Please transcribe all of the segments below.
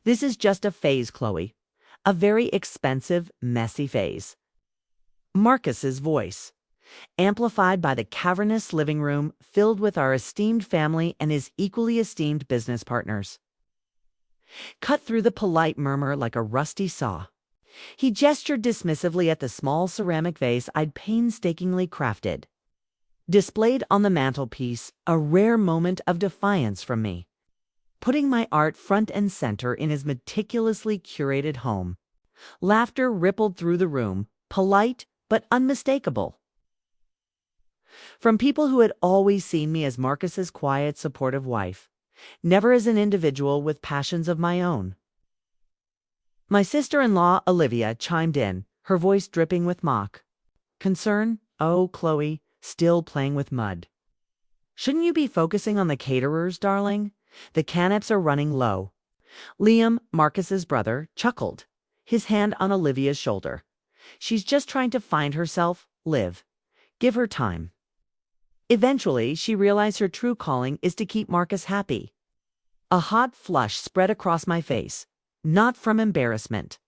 This is just a phase, Chloe. A very expensive, messy phase. Marcus's voice, amplified by the cavernous living room filled with our esteemed family and his equally esteemed business partners, cut through the polite murmur like a rusty saw. He gestured dismissively at the small ceramic vase I'd painstakingly crafted, displayed on the mantelpiece, a rare moment of defiance from me, putting my art front and center in his meticulously curated home. Laughter rippled through the room, polite but unmistakable. From people who had always seen me as Marcus's quiet, supportive wife, never as an individual with passions of my own. My sister-in-law, Olivia, chimed in, her voice dripping with mock concern. Oh, Chloe, still playing with mud. Shouldn't you be focusing on the caterers, darling? The canaps are running low. Liam, Marcus's brother, chuckled, his hand on Olivia's shoulder. She's just trying to find herself, Liv. Give her time. Eventually, she realized her true calling is to keep Marcus happy. A hot flush spread across my face, not from embarrassment,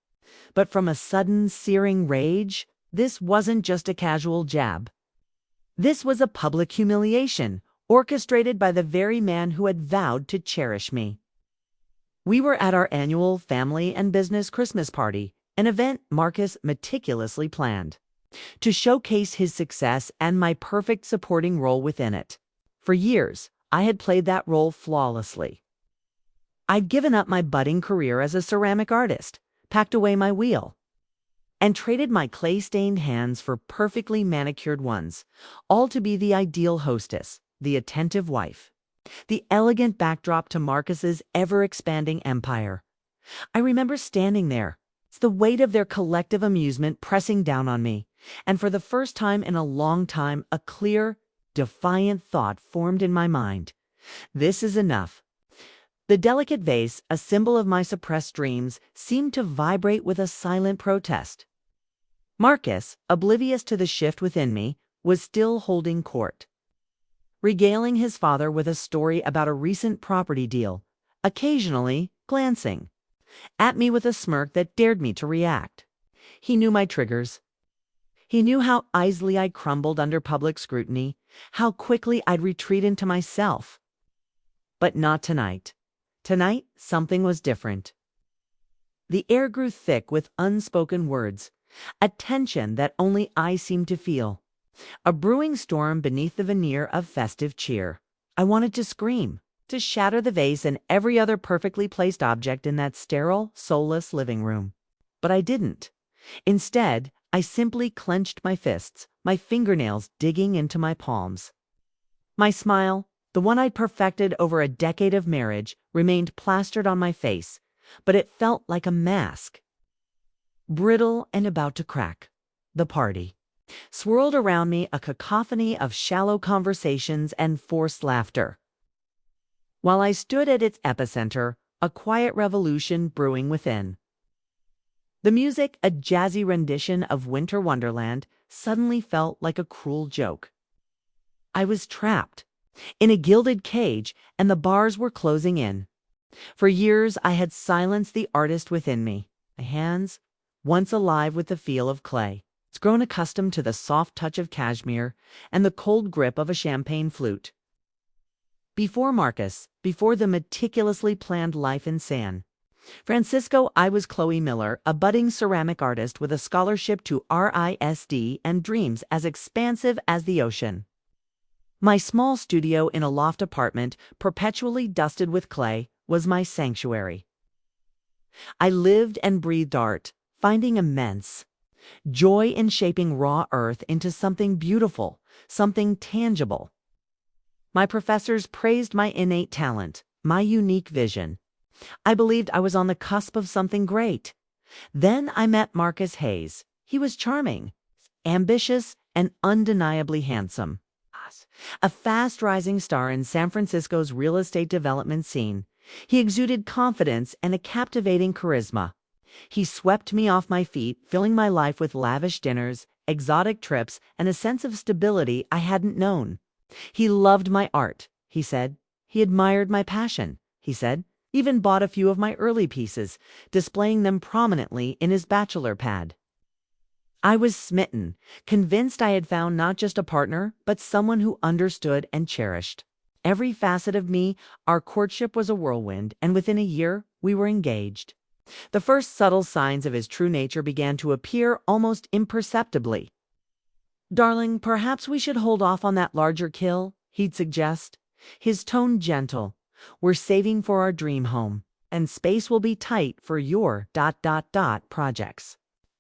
but from a sudden, searing rage. This wasn't just a casual jab. This was a public humiliation, orchestrated by the very man who had vowed to cherish me. We were at our annual family and business Christmas party, an event Marcus meticulously planned, to showcase his success and my perfect supporting role within it. For years, I had played that role flawlessly. I'd given up my budding career as a ceramic artist, packed away my wheel, and traded my clay-stained hands for perfectly manicured ones, all to be the ideal hostess, the attentive wife, the elegant backdrop to Marcus's ever-expanding empire. I remember standing there, the weight of their collective amusement pressing down on me, and for the first time in a long time, a clear, defiant thought formed in my mind. This is enough. The delicate vase, a symbol of my suppressed dreams, seemed to vibrate with a silent protest. Marcus, oblivious to the shift within me, was still holding court, regaling his father with a story about a recent property deal, occasionally glancing at me with a smirk that dared me to react. He knew my triggers. He knew how easily I crumbled under public scrutiny, how quickly I'd retreat into myself. But not tonight. Tonight, something was different. The air grew thick with unspoken words, a tension that only I seemed to feel, a brewing storm beneath the veneer of festive cheer. I wanted to scream, to shatter the vase and every other perfectly placed object in that sterile, soulless living room. But I didn't. Instead, I simply clenched my fists, my fingernails digging into my palms. My smile, the one I'd perfected over a decade of marriage, remained plastered on my face, but it felt like a mask. Brittle and about to crack. The party swirled around me, a cacophony of shallow conversations and forced laughter, while I stood at its epicenter, a quiet revolution brewing within. The music, a jazzy rendition of Winter Wonderland, suddenly felt like a cruel joke. I was trapped in a gilded cage, and the bars were closing in. For years, I had silenced the artist within me. My hands, once alive with the feel of clay, had grown accustomed to the soft touch of cashmere and the cold grip of a champagne flute. Before Marcus, before the meticulously planned life in San Francisco, I was Chloe Miller, a budding ceramic artist with a scholarship to RISD and dreams as expansive as the ocean. My small studio in a loft apartment, perpetually dusted with clay, was my sanctuary. I lived and breathed art, finding immense joy in shaping raw earth into something beautiful, something tangible. My professors praised my innate talent, my unique vision. I believed I was on the cusp of something great. Then I met Marcus Hayes. He was charming, ambitious, and undeniably handsome. A fast-rising star in San Francisco's real estate development scene, he exuded confidence and a captivating charisma. He swept me off my feet, filling my life with lavish dinners, exotic trips, and a sense of stability I hadn't known. He loved my art, he said. He admired my passion, he said. Even bought a few of my early pieces, displaying them prominently in his bachelor pad. I was smitten, convinced I had found not just a partner, but someone who understood and cherished every facet of me. Our courtship was a whirlwind, and within a year, we were engaged. The first subtle signs of his true nature began to appear almost imperceptibly. "Darling, perhaps we should hold off on that larger kill," he'd suggest, his tone gentle. "We're saving for our dream home, and space will be tight for your ... projects.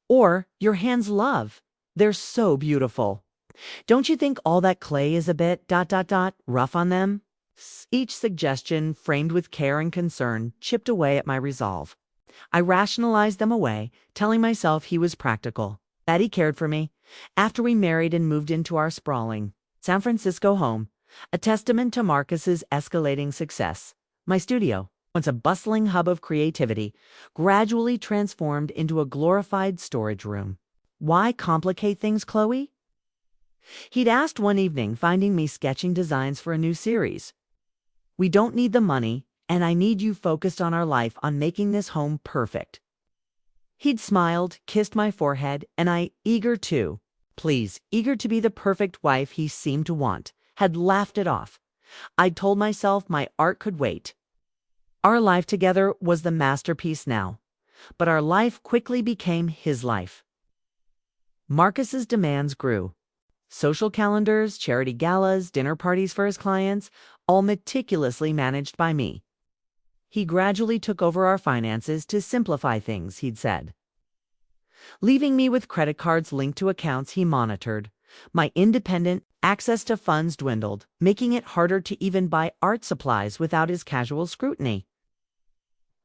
Or your hands, love. They're so beautiful. Don't you think all that clay is a bit ... rough on them?" Each suggestion, framed with care and concern, chipped away at my resolve. I rationalized them away, telling myself he was practical, that he cared for me. After we married and moved into our sprawling San Francisco home, a testament to Marcus's escalating success, my studio, once a bustling hub of creativity, gradually transformed into a glorified storage room. "Why complicate things, Chloe?" he'd asked one evening, finding me sketching designs for a new series. "We don't need the money, and I need you focused on our life, on making this home perfect." He'd smiled, kissed my forehead, and I, eager to be the perfect wife he seemed to want, had laughed it off. I'd told myself my art could wait. Our life together was the masterpiece now, but our life quickly became his life. Marcus's demands grew. Social calendars, charity galas, dinner parties for his clients, all meticulously managed by me. He gradually took over our finances to simplify things, he'd said, leaving me with credit cards linked to accounts he monitored. My independent access to funds dwindled, making it harder to even buy art supplies without his casual scrutiny.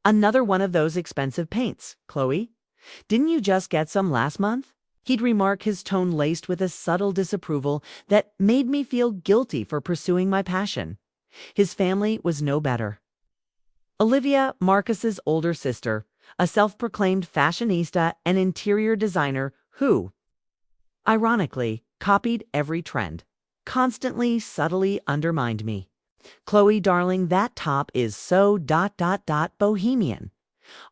"Another one of those expensive paints, Chloe. Didn't you just get some last month?" he'd remark, his tone laced with a subtle disapproval that made me feel guilty for pursuing my passion. His family was no better. Olivia, Marcus's older sister, a self-proclaimed fashionista and interior designer who, ironically, copied every trend, constantly, subtly undermined me. "Chloe, darling, that top is so ... bohemian.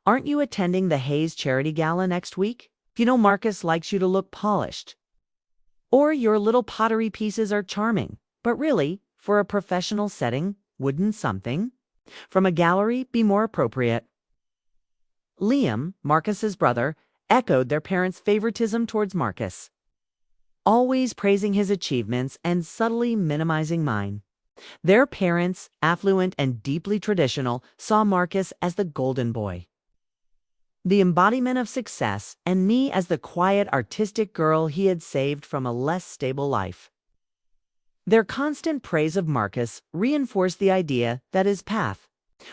Aren't you attending the Hayes charity gala next week? You know Marcus likes you to look polished. Or your little pottery pieces are charming, but really, for a professional setting, wouldn't something from a gallery be more appropriate?" Liam, Marcus's brother, echoed their parents' favoritism towards Marcus, always praising his achievements and subtly minimizing mine. Their parents, affluent and deeply traditional, saw Marcus as the golden boy, the embodiment of success, and me as the quiet, artistic girl he had saved from a less stable life. Their constant praise of Marcus reinforced the idea that his path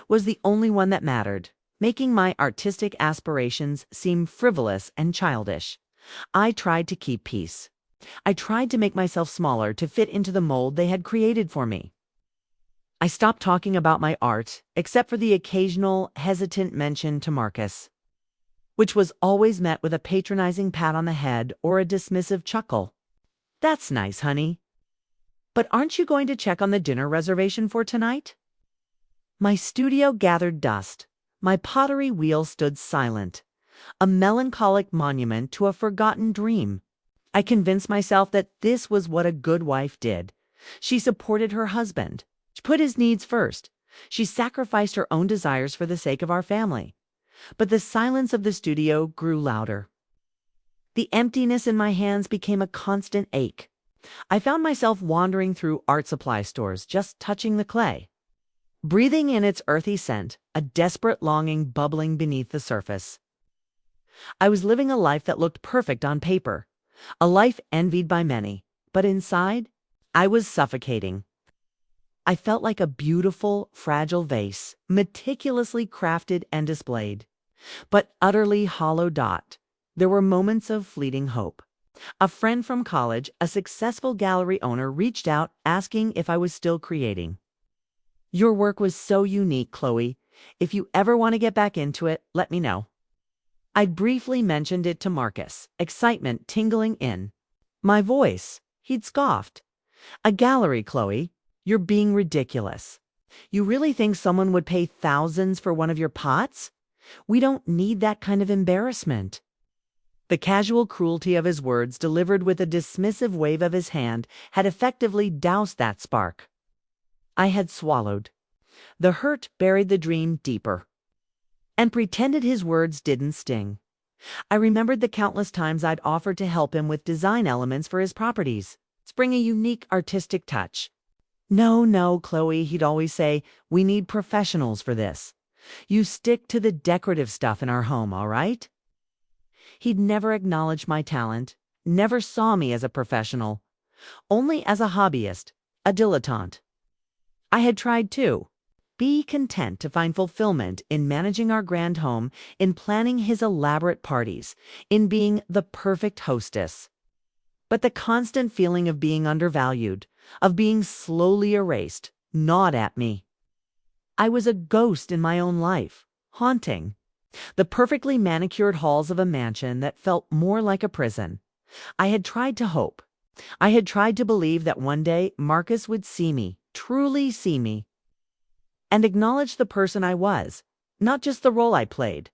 was the only one that mattered, making my artistic aspirations seem frivolous and childish. I tried to keep peace. I tried to make myself smaller to fit into the mold they had created for me. I stopped talking about my art, except for the occasional hesitant mention to Marcus, which was always met with a patronizing pat on the head or a dismissive chuckle. "That's nice, honey. But aren't you going to check on the dinner reservation for tonight?" My studio gathered dust. My pottery wheel stood silent, a melancholic monument to a forgotten dream. I convinced myself that this was what a good wife did. She supported her husband. She put his needs first. She sacrificed her own desires for the sake of our family. But the silence of the studio grew louder. The emptiness in my hands became a constant ache. I found myself wandering through art supply stores, just touching the clay, breathing in its earthy scent, a desperate longing bubbling beneath the surface. I was living a life that looked perfect on paper, a life envied by many, but inside, I was suffocating. I felt like a beautiful, fragile vase, meticulously crafted and displayed, but utterly hollow. There were moments of fleeting hope. A friend from college, a successful gallery owner, reached out asking if I was still creating. "Your work was so unique, Chloe. If you ever want to get back into it, let me know." I'd briefly mentioned it to Marcus, excitement tingling in my voice. He'd scoffed. "A gallery, Chloe? You're being ridiculous." You really think someone would pay thousands for one of your pots? We don't need that kind of embarrassment." The casual cruelty of his words, delivered with a dismissive wave of his hand, had effectively doused that spark. I had swallowed. The hurt buried the dream deeper, and pretended his words didn't sting. I remembered the countless times I'd offered to help him with design elements for his properties, bring a unique artistic touch. "No, no, Chloe," he'd always say, "we need professionals for this. You stick to the decorative stuff in our home, all right?" He'd never acknowledged my talent, never saw me as a professional, only as a hobbyist, a dilettante. I had tried too. Be content to find fulfillment in managing our grand home, in planning his elaborate parties, in being the perfect hostess. But the constant feeling of being undervalued, of being slowly erased, gnawed at me. I was a ghost in my own life, haunting the perfectly manicured halls of a mansion that felt more like a prison. I had tried to hope. I had tried to believe that one day Marcus would see me, truly see me, and acknowledge the person I was, not just the role I played.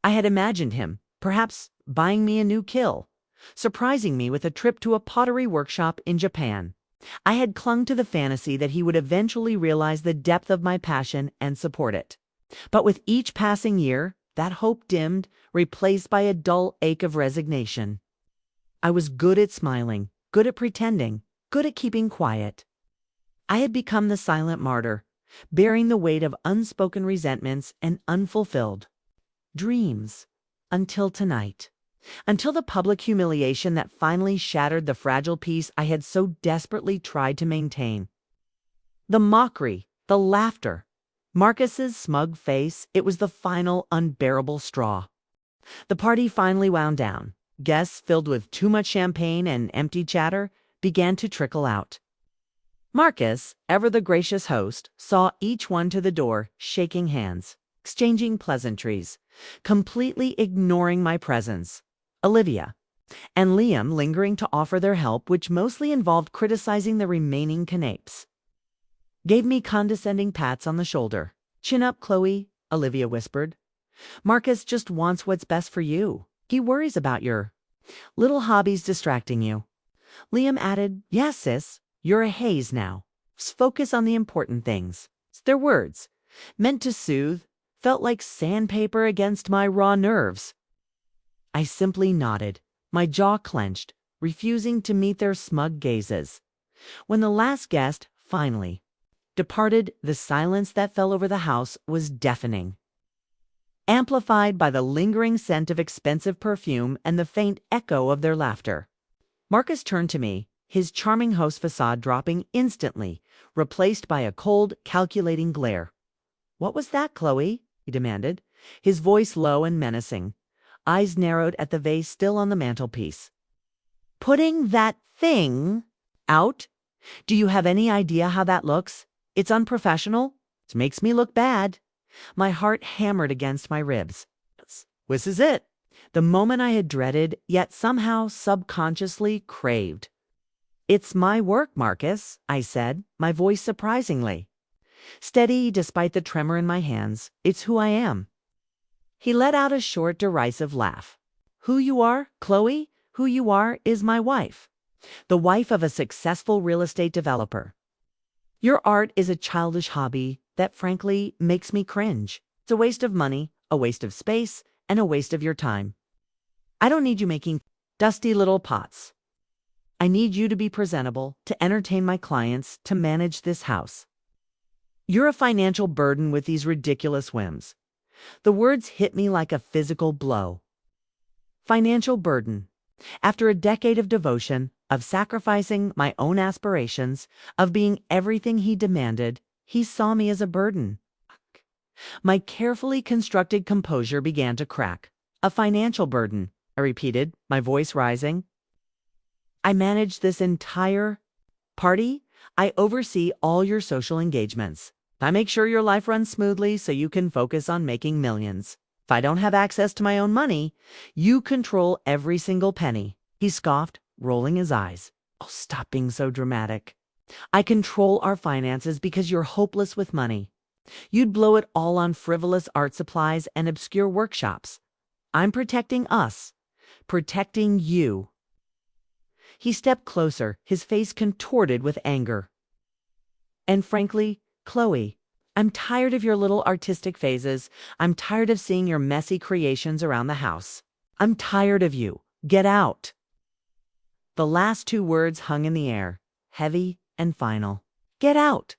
I had imagined him, perhaps, buying me a new kill, surprising me with a trip to a pottery workshop in Japan. I had clung to the fantasy that he would eventually realize the depth of my passion and support it. But with each passing year, that hope dimmed, replaced by a dull ache of resignation. I was good at smiling, good at pretending, good at keeping quiet. I had become the silent martyr, bearing the weight of unspoken resentments and unfulfilled dreams, until tonight. Until the public humiliation that finally shattered the fragile peace I had so desperately tried to maintain. The mockery, the laughter, Marcus's smug face, it was the final unbearable straw. The party finally wound down. Guests, filled with too much champagne and empty chatter, began to trickle out. Marcus, ever the gracious host, saw each one to the door, shaking hands, exchanging pleasantries, completely ignoring my presence. Olivia and Liam lingering to offer their help, which mostly involved criticizing the remaining canapes. Gave me condescending pats on the shoulder. "Chin up, Chloe," Olivia whispered. "Marcus just wants what's best for you. He worries about your little hobbies distracting you." Liam added, "Yes, sis, you're a haze now. Focus on the important things." Their words, meant to soothe, felt like sandpaper against my raw nerves. I simply nodded, my jaw clenched, refusing to meet their smug gazes. When the last guest, finally, departed, the silence that fell over the house was deafening, amplified by the lingering scent of expensive perfume and the faint echo of their laughter. Marcus turned to me, his charming host facade dropping instantly, replaced by a cold, calculating glare. "What was that, Chloe?" he demanded, his voice low and menacing, eyes narrowed at the vase still on the mantelpiece. "Putting that thing out? Do you have any idea how that looks? It's unprofessional. It makes me look bad." My heart hammered against my ribs. This is it. The moment I had dreaded, yet somehow subconsciously craved. "It's my work, Marcus," I said, my voice surprisingly steady despite the tremor in my hands. "It's who I am." He let out a short, derisive laugh. "Who you are, Chloe, who you are is my wife. The wife of a successful real estate developer. Your art is a childish hobby that frankly makes me cringe. It's a waste of money, a waste of space, and a waste of your time. I don't need you making dusty little pots. I need you to be presentable, to entertain my clients, to manage this house. You're a financial burden with these ridiculous whims." The words hit me like a physical blow. Financial burden. After a decade of devotion, of sacrificing my own aspirations, of being everything he demanded, he saw me as a burden. My carefully constructed composure began to crack. "A financial burden," I repeated, my voice rising. "I manage this entire party. I oversee all your social engagements. I make sure your life runs smoothly so you can focus on making millions. If I don't have access to my own money, you control every single penny." He scoffed, rolling his eyes. "Oh, stop being so dramatic." I control our finances because you're hopeless with money. You'd blow it all on frivolous art supplies and obscure workshops. I'm protecting us, protecting you." He stepped closer, his face contorted with anger. "And frankly, Chloe, I'm tired of your little artistic phases. I'm tired of seeing your messy creations around the house. I'm tired of you. Get out." The last two words hung in the air, heavy and final. Get out.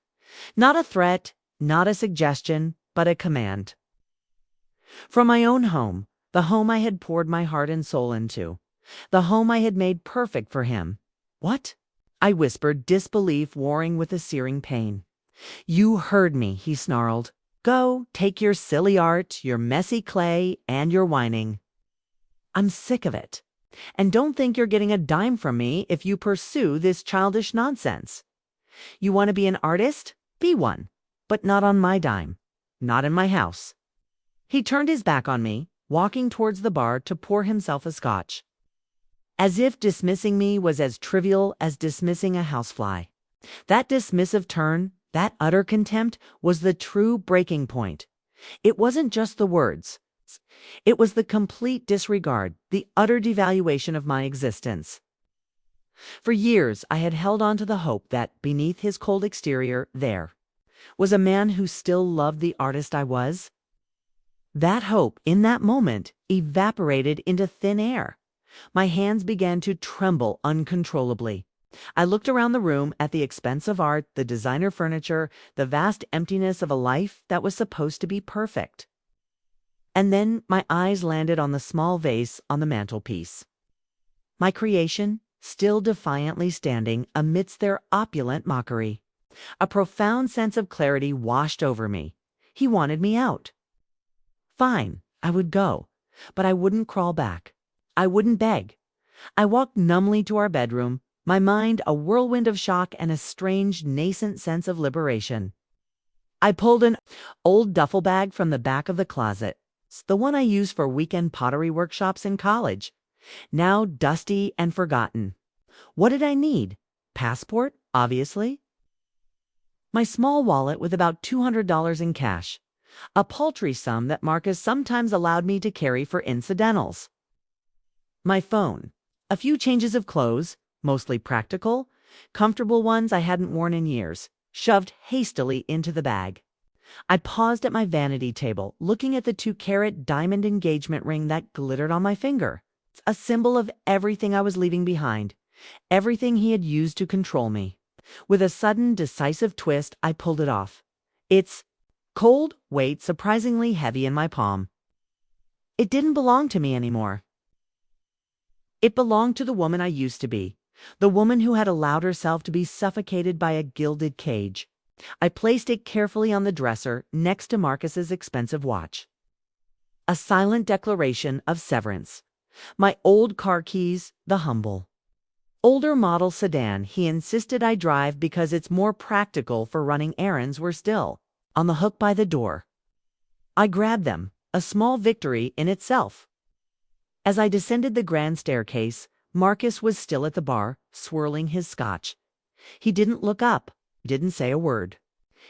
Not a threat, not a suggestion, but a command. From my own home, the home I had poured my heart and soul into, the home I had made perfect for him. "What?" I whispered, disbelief warring with a searing pain. "You heard me," he snarled. "Go, take your silly art, your messy clay, and your whining. I'm sick of it. And don't think you're getting a dime from me if you pursue this childish nonsense. You want to be an artist? Be one. But not on my dime. Not in my house." He turned his back on me, walking towards the bar to pour himself a scotch. As if dismissing me was as trivial as dismissing a housefly. That dismissive turn, that utter contempt, was the true breaking point. It wasn't just the words. It was the complete disregard, the utter devaluation of my existence. For years I had held on to the hope that, beneath his cold exterior, there was a man who still loved the artist I was. That hope, in that moment, evaporated into thin air. My hands began to tremble uncontrollably. I looked around the room at the expensive art, the designer furniture, the vast emptiness of a life that was supposed to be perfect. And then my eyes landed on the small vase on the mantelpiece. My creation, still defiantly standing amidst their opulent mockery. A profound sense of clarity washed over me. He wanted me out. Fine, I would go, but I wouldn't crawl back. I wouldn't beg. I walked numbly to our bedroom, my mind a whirlwind of shock and a strange, nascent sense of liberation. I pulled an old duffel bag from the back of the closet, the one I used for weekend pottery workshops in college, now dusty and forgotten. What did I need? Passport, obviously. My small wallet with about $200 in cash, a paltry sum that Marcus sometimes allowed me to carry for incidentals. My phone, a few changes of clothes, mostly practical, comfortable ones I hadn't worn in years, shoved hastily into the bag. I paused at my vanity table, looking at the 2-carat diamond engagement ring that glittered on my finger. It's a symbol of everything I was leaving behind, everything he had used to control me. With a sudden, decisive twist, I pulled it off. Its cold weight surprisingly heavy in my palm. It didn't belong to me anymore. It belonged to the woman I used to be, the woman who had allowed herself to be suffocated by a gilded cage. I placed it carefully on the dresser next to Marcus's expensive watch. A silent declaration of severance. My old car keys, the humble, older model sedan he insisted I drive because it's more practical for running errands, were still on the hook by the door. I grabbed them, a small victory in itself. As I descended the grand staircase, Marcus was still at the bar, swirling his scotch. He didn't look up, didn't say a word.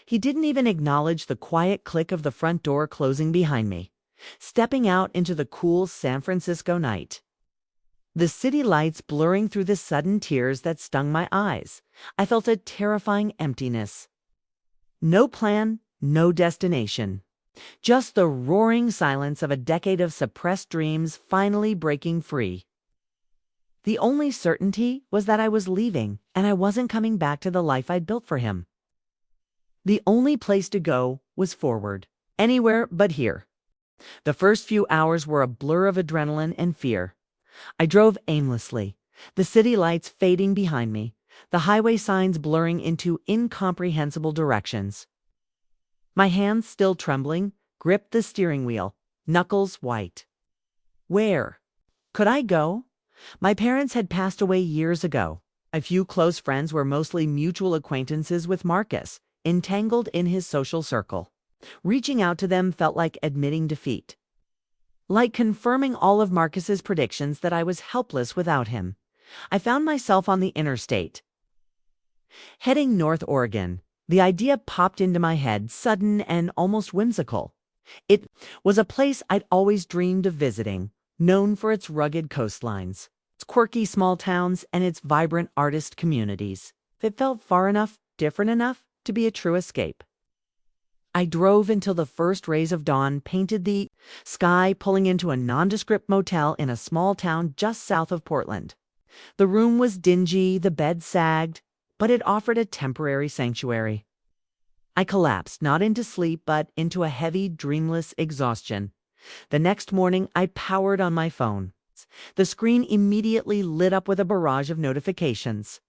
He didn't even acknowledge the quiet click of the front door closing behind me, stepping out into the cool San Francisco night. The city lights blurring through the sudden tears that stung my eyes. I felt a terrifying emptiness. No plan, no destination. Just the roaring silence of a decade of suppressed dreams finally breaking free. The only certainty was that I was leaving, and I wasn't coming back to the life I'd built for him. The only place to go was forward, anywhere but here. The first few hours were a blur of adrenaline and fear. I drove aimlessly, the city lights fading behind me, the highway signs blurring into incomprehensible directions. My hands, still trembling, gripped the steering wheel, knuckles white. Where could I go? My parents had passed away years ago. A few close friends were mostly mutual acquaintances with Marcus, entangled in his social circle. Reaching out to them felt like admitting defeat, like confirming all of Marcus's predictions that I was helpless without him. I found myself on the interstate, Heading north Oregon, the idea popped into my head, sudden and almost whimsical. It was a place I'd always dreamed of visiting, known for its rugged coastlines, its quirky small towns, and its vibrant artist communities. It felt far enough, different enough, to be a true escape. I drove until the first rays of dawn painted the sky, pulling into a nondescript motel in a small town just south of Portland. The room was dingy, the bed sagged, but it offered a temporary sanctuary. I collapsed, not into sleep, but into a heavy, dreamless exhaustion. The next morning, I powered on my phone. The screen immediately lit up with a barrage of notifications.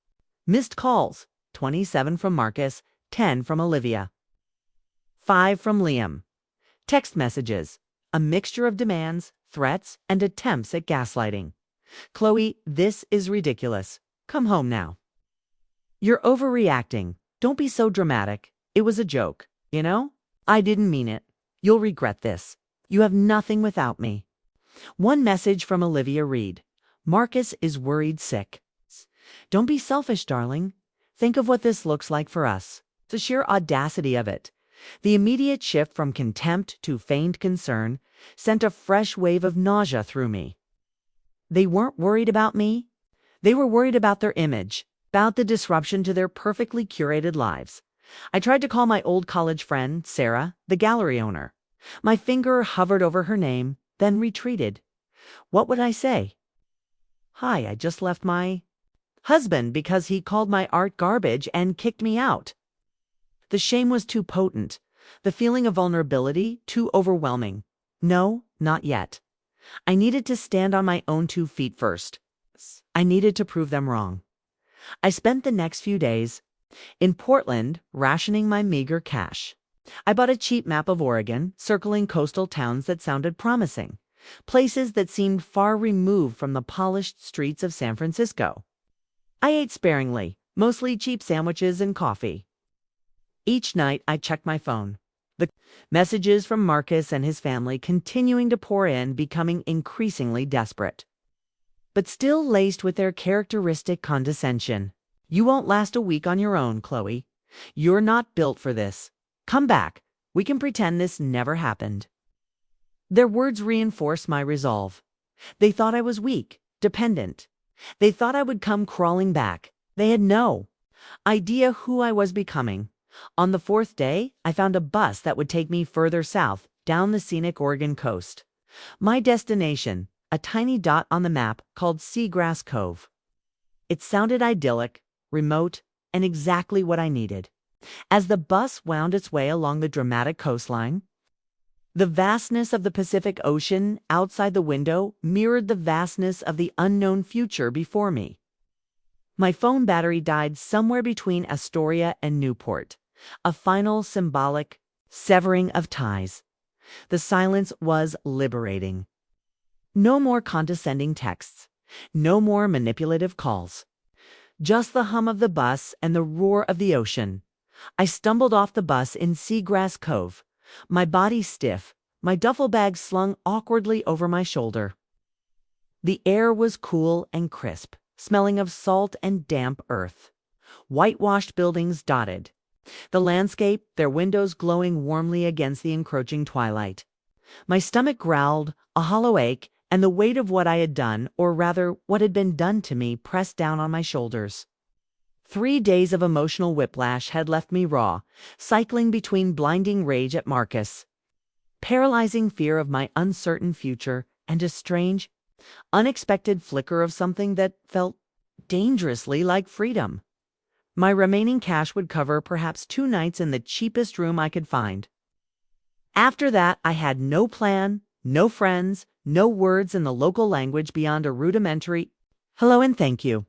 Missed calls, 27 from Marcus, 10 from Olivia. 5 from Liam. Text messages, a mixture of demands, threats, and attempts at gaslighting. Chloe, this is ridiculous. Come home now. You're overreacting. Don't be so dramatic. It was a joke, you know? I didn't mean it. You'll regret this. You have nothing without me. One message from Olivia Reed. Marcus is worried sick. Don't be selfish, darling. Think of what this looks like for us. The sheer audacity of it. The immediate shift from contempt to feigned concern sent a fresh wave of nausea through me. They weren't worried about me. They were worried about their image, about the disruption to their perfectly curated lives. I tried to call my old college friend, Sarah, the gallery owner. My finger hovered over her name, then retreated. What would I say? Hi, I just left my husband because he called my art garbage and kicked me out. The shame was too potent, the feeling of vulnerability too overwhelming. No, not yet. I needed to stand on my own 2 feet first. I needed to prove them wrong. I spent the next few days in Portland rationing my meager cash. I bought a cheap map of Oregon, circling coastal towns that sounded promising, places that seemed far removed from the polished streets of San Francisco. I ate sparingly, mostly cheap sandwiches and coffee. Each night, I checked my phone. The messages from Marcus and his family continuing to pour in, becoming increasingly desperate. But still laced with their characteristic condescension. You won't last a week on your own, Chloe. You're not built for this. Come back. We can pretend this never happened. Their words reinforced my resolve. They thought I was weak, dependent. They thought I would come crawling back. They had no idea who I was becoming. On the 4th day, I found a bus that would take me further south, down the scenic Oregon coast. My destination, a tiny dot on the map called Seagrass Cove. It sounded idyllic, remote, and exactly what I needed. As the bus wound its way along the dramatic coastline, the vastness of the Pacific Ocean outside the window mirrored the vastness of the unknown future before me. My phone battery died somewhere between Astoria and Newport. A final symbolic severing of ties. The silence was liberating. No more condescending texts. No more manipulative calls. Just the hum of the bus and the roar of the ocean. I stumbled off the bus in Seagrass Cove, my body stiff, my duffel bag slung awkwardly over my shoulder. The air was cool and crisp, smelling of salt and damp earth. Whitewashed buildings dotted the landscape, their windows glowing warmly against the encroaching twilight. My stomach growled, a hollow ache, and the weight of what I had done, or rather what had been done to me, pressed down on my shoulders. 3 days of emotional whiplash had left me raw, cycling between blinding rage at Marcus, paralyzing fear of my uncertain future, and a strange, unexpected flicker of something that felt dangerously like freedom. My remaining cash would cover perhaps 2 nights in the cheapest room I could find. After that, I had no plan, no friends, no words in the local language beyond a rudimentary hello and thank you.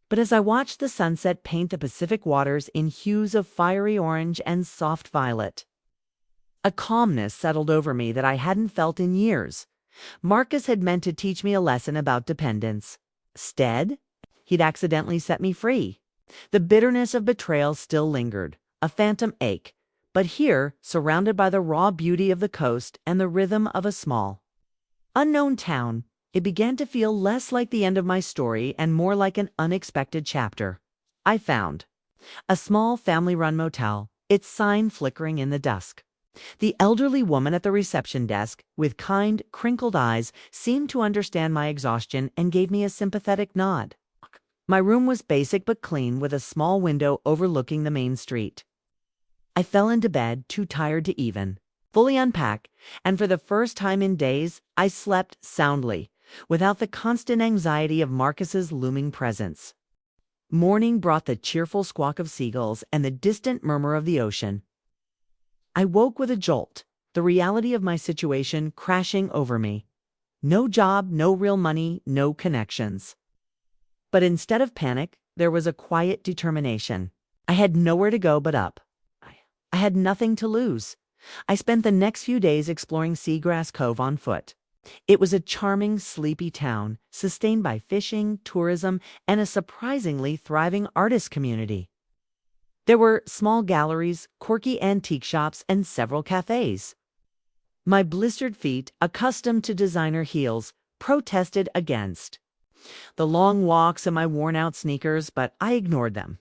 But as I watched the sunset paint the Pacific waters in hues of fiery orange and soft violet, a calmness settled over me that I hadn't felt in years. Marcus had meant to teach me a lesson about dependence. Instead, he'd accidentally set me free. The bitterness of betrayal still lingered, a phantom ache, but here, surrounded by the raw beauty of the coast and the rhythm of a small, unknown town, it began to feel less like the end of my story and more like an unexpected chapter. I found a small family-run motel, its sign flickering in the dusk. The elderly woman at the reception desk, with kind, crinkled eyes, seemed to understand my exhaustion and gave me a sympathetic nod. My room was basic but clean, with a small window overlooking the main street. I fell into bed, too tired to even fully unpack, and for the first time in days, I slept soundly, without the constant anxiety of Marcus's looming presence. Morning brought the cheerful squawk of seagulls and the distant murmur of the ocean. I woke with a jolt, the reality of my situation crashing over me. No job, no real money, no connections. But instead of panic, there was a quiet determination. I had nowhere to go but up. I had nothing to lose. I spent the next few days exploring Seagrass Cove on foot. It was a charming, sleepy town, sustained by fishing, tourism, and a surprisingly thriving artist community. There were small galleries, quirky antique shops, and several cafes. My blistered feet, accustomed to designer heels, protested against the long walks and my worn-out sneakers, but I ignored them.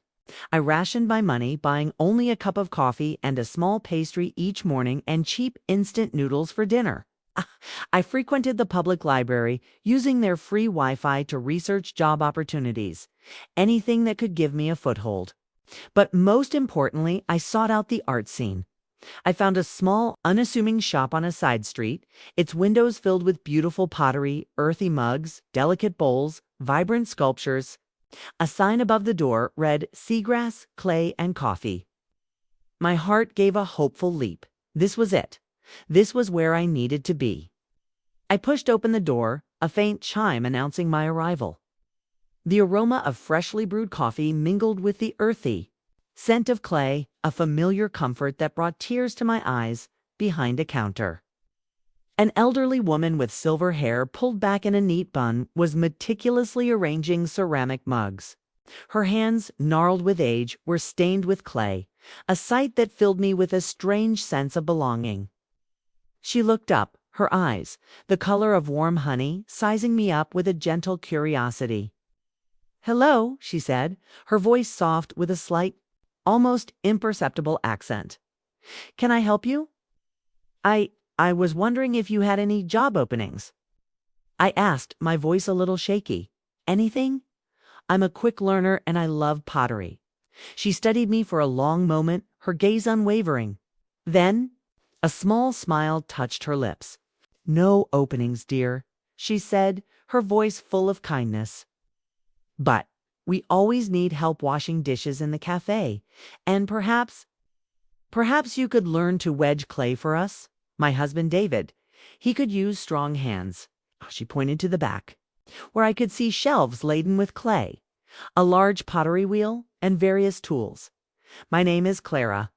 I rationed my money, buying only a cup of coffee and a small pastry each morning and cheap instant noodles for dinner. I frequented the public library, using their free Wi-Fi to research job opportunities, anything that could give me a foothold. But most importantly, I sought out the art scene. I found a small, unassuming shop on a side street, its windows filled with beautiful pottery, earthy mugs, delicate bowls, vibrant sculptures. A sign above the door read Seagrass, Clay, and Coffee. My heart gave a hopeful leap. This was it. This was where I needed to be. I pushed open the door, a faint chime announcing my arrival. The aroma of freshly brewed coffee mingled with the earthy scent of clay, a familiar comfort that brought tears to my eyes behind a counter. An elderly woman with silver hair pulled back in a neat bun was meticulously arranging ceramic mugs. Her hands, gnarled with age, were stained with clay, a sight that filled me with a strange sense of belonging. She looked up, her eyes, the color of warm honey, sizing me up with a gentle curiosity. "Hello," she said, her voice soft with a slight, almost imperceptible accent. "Can I help you?" I was wondering if you had any job openings." I asked, my voice a little shaky. "Anything? I'm a quick learner and I love pottery." She studied me for a long moment, her gaze unwavering. Then, a small smile touched her lips. "No openings, dear," she said, her voice full of kindness. "But we always need help washing dishes in the cafe, and perhaps you could learn to wedge clay for us. My husband David, he could use strong hands." She pointed to the back, where I could see shelves laden with clay, a large pottery wheel, and various tools. "My name is Clara."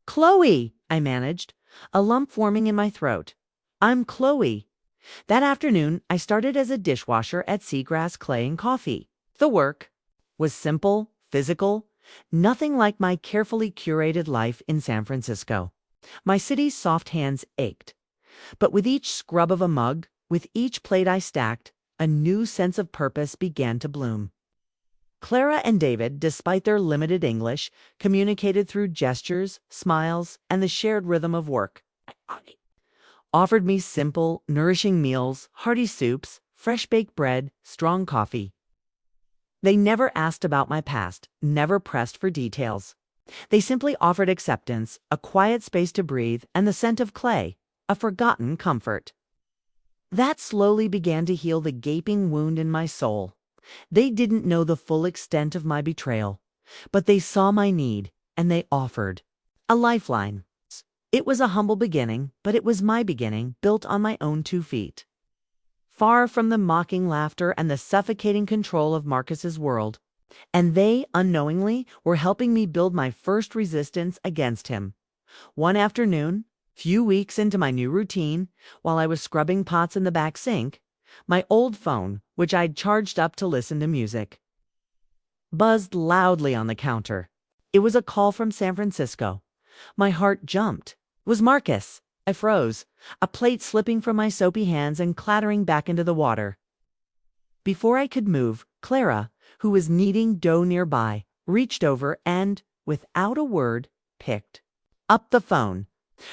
"Chloe," I managed, a lump forming in my throat. "I'm Chloe." That afternoon, I started as a dishwasher at Seagrass, Clay, and Coffee. The work was simple, physical, nothing like my carefully curated life in San Francisco. My city's soft hands ached. But with each scrub of a mug, with each plate I stacked, a new sense of purpose began to bloom. Clara and David, despite their limited English, communicated through gestures, smiles, and the shared rhythm of work. Offered me simple, nourishing meals, hearty soups, fresh-baked bread, strong coffee. They never asked about my past, never pressed for details. They simply offered acceptance, a quiet space to breathe, and the scent of clay, a forgotten comfort. That slowly began to heal the gaping wound in my soul. They didn't know the full extent of my betrayal, but they saw my need, and they offered a lifeline. It was a humble beginning, but it was my beginning, built on my own 2 feet. Far from the mocking laughter and the suffocating control of Marcus's world. And they, unknowingly, were helping me build my first resistance against him. One afternoon, few weeks into my new routine, while I was scrubbing pots in the back sink, my old phone, which I'd charged up to listen to music, buzzed loudly on the counter. It was a call from San Francisco. My heart jumped. It was Marcus. I froze, a plate slipping from my soapy hands and clattering back into the water. Before I could move, Clara, who was kneading dough nearby, reached over and, without a word, picked up the phone.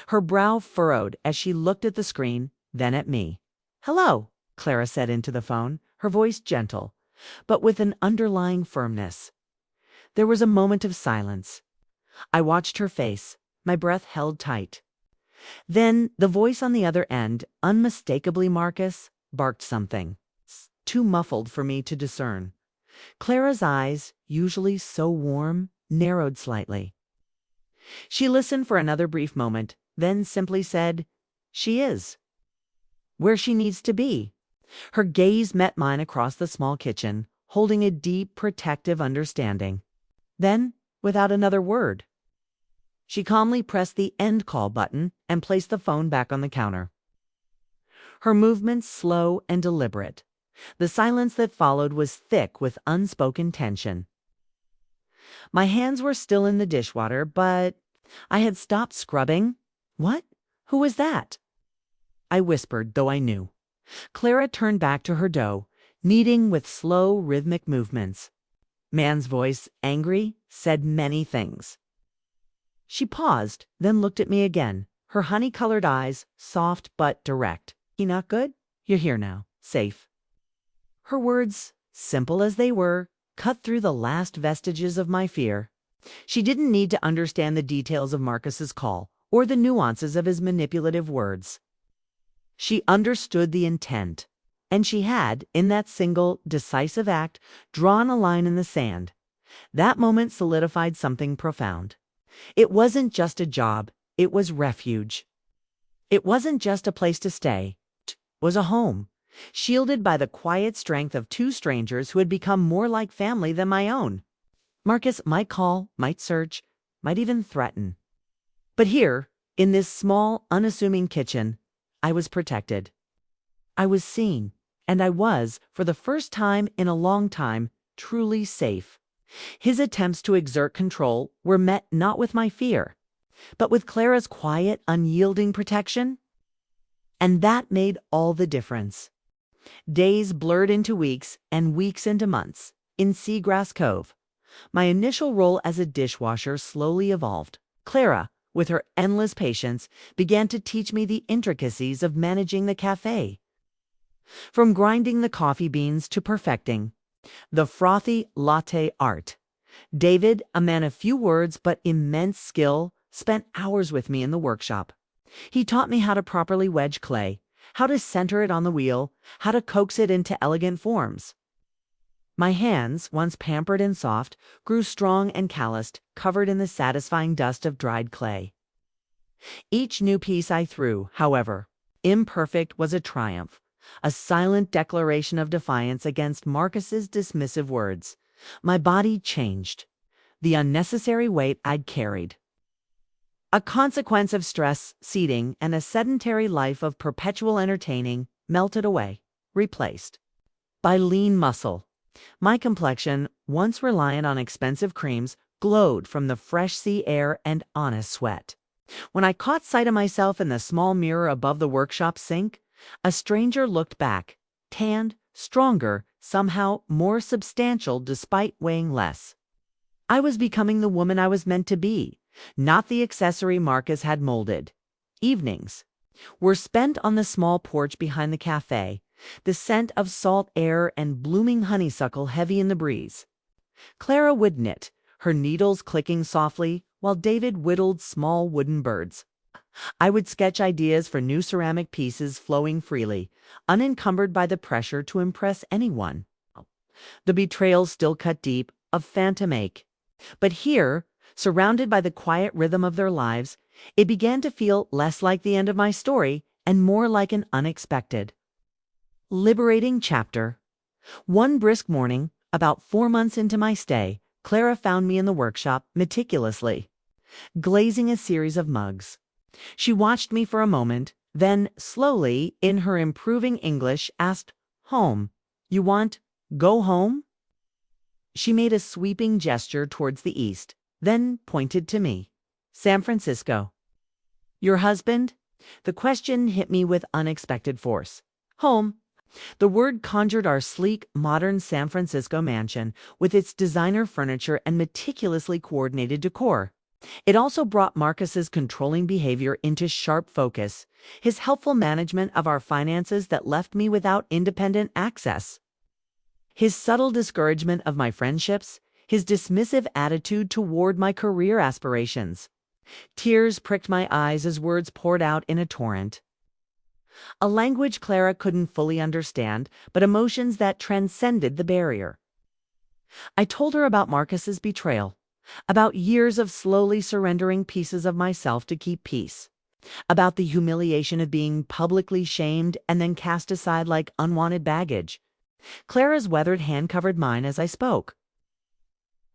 Her brow furrowed as she looked at the screen, then at me. "Hello," Clara said into the phone, her voice gentle, but with an underlying firmness. There was a moment of silence. I watched her face, my breath held tight. Then the voice on the other end, unmistakably Marcus, barked something, too muffled for me to discern. Clara's eyes, usually so warm, narrowed slightly. She listened for another brief moment, then simply said, "She is where she needs to be." Her gaze met mine across the small kitchen, holding a deep, protective understanding. Then, without another word, she calmly pressed the end call button and placed the phone back on the counter. Her movements slow and deliberate. The silence that followed was thick with unspoken tension. My hands were still in the dishwater, but I had stopped scrubbing. "What? Who was that?" I whispered, though I knew. Clara turned back to her dough, kneading with slow, rhythmic movements. Man's voice, angry, said many things. She paused, then looked at me again, her honey-colored eyes, soft but direct. "He not good? You're here now, safe." Her words, simple as they were, cut through the last vestiges of my fear. She didn't need to understand the details of Marcus's call or the nuances of his manipulative words. She understood the intent, and she had, in that single, decisive act, drawn a line in the sand. That moment solidified something profound. It wasn't just a job, it was refuge. It wasn't just a place to stay, it was a home, shielded by the quiet strength of two strangers who had become more like family than my own. Marcus might call, might search, might even threaten. But here, in this small, unassuming kitchen, I was protected. I was seen, and I was, for the first time in a long time, truly safe. His attempts to exert control were met not with my fear, but with Clara's quiet, unyielding protection. And that made all the difference. Days blurred into weeks, and weeks into months, in Seagrass Cove. My initial role as a dishwasher slowly evolved. Clara, with her endless patience, began to teach me the intricacies of managing the cafe. From grinding the coffee beans to perfecting the frothy latte art. David, a man of few words but immense skill, spent hours with me in the workshop. He taught me how to properly wedge clay, how to center it on the wheel, how to coax it into elegant forms. My hands, once pampered and soft, grew strong and calloused, covered in the satisfying dust of dried clay. Each new piece I threw, however, imperfect, was a triumph, a silent declaration of defiance against Marcus's dismissive words. My body changed, the unnecessary weight I'd carried. A consequence of stress, seating, and a sedentary life of perpetual entertaining melted away, replaced by lean muscle. My complexion, once reliant on expensive creams, glowed from the fresh sea air and honest sweat. When I caught sight of myself in the small mirror above the workshop sink, a stranger looked back, tanned, stronger, somehow more substantial despite weighing less. I was becoming the woman I was meant to be, not the accessory Marcus had molded. Evenings were spent on the small porch behind the cafe, the scent of salt air and blooming honeysuckle heavy in the breeze. Clara would knit, her needles clicking softly, while David whittled small wooden birds. I would sketch ideas for new ceramic pieces flowing freely, unencumbered by the pressure to impress anyone. The betrayal still cut deep, of phantom ache. But here, surrounded by the quiet rhythm of their lives, it began to feel less like the end of my story and more like an unexpected, liberating chapter. One brisk morning, about 4 months into my stay, Clara found me in the workshop meticulously, glazing a series of mugs. She watched me for a moment, then slowly, in her improving English, asked, "Home. You want go home?" She made a sweeping gesture towards the east, then pointed to me. "San Francisco." "Your husband?" The question hit me with unexpected force. "Home. The word conjured our sleek, modern San Francisco mansion with its designer furniture and meticulously coordinated decor. It also brought Marcus's controlling behavior into sharp focus, his helpful management of our finances that left me without independent access, his subtle discouragement of my friendships, his dismissive attitude toward my career aspirations. Tears pricked my eyes as words poured out in a torrent. A language Clara couldn't fully understand, but emotions that transcended the barrier. I told her about Marcus's betrayal, about years of slowly surrendering pieces of myself to keep peace, about the humiliation of being publicly shamed and then cast aside like unwanted baggage. Clara's weathered hand covered mine as I spoke.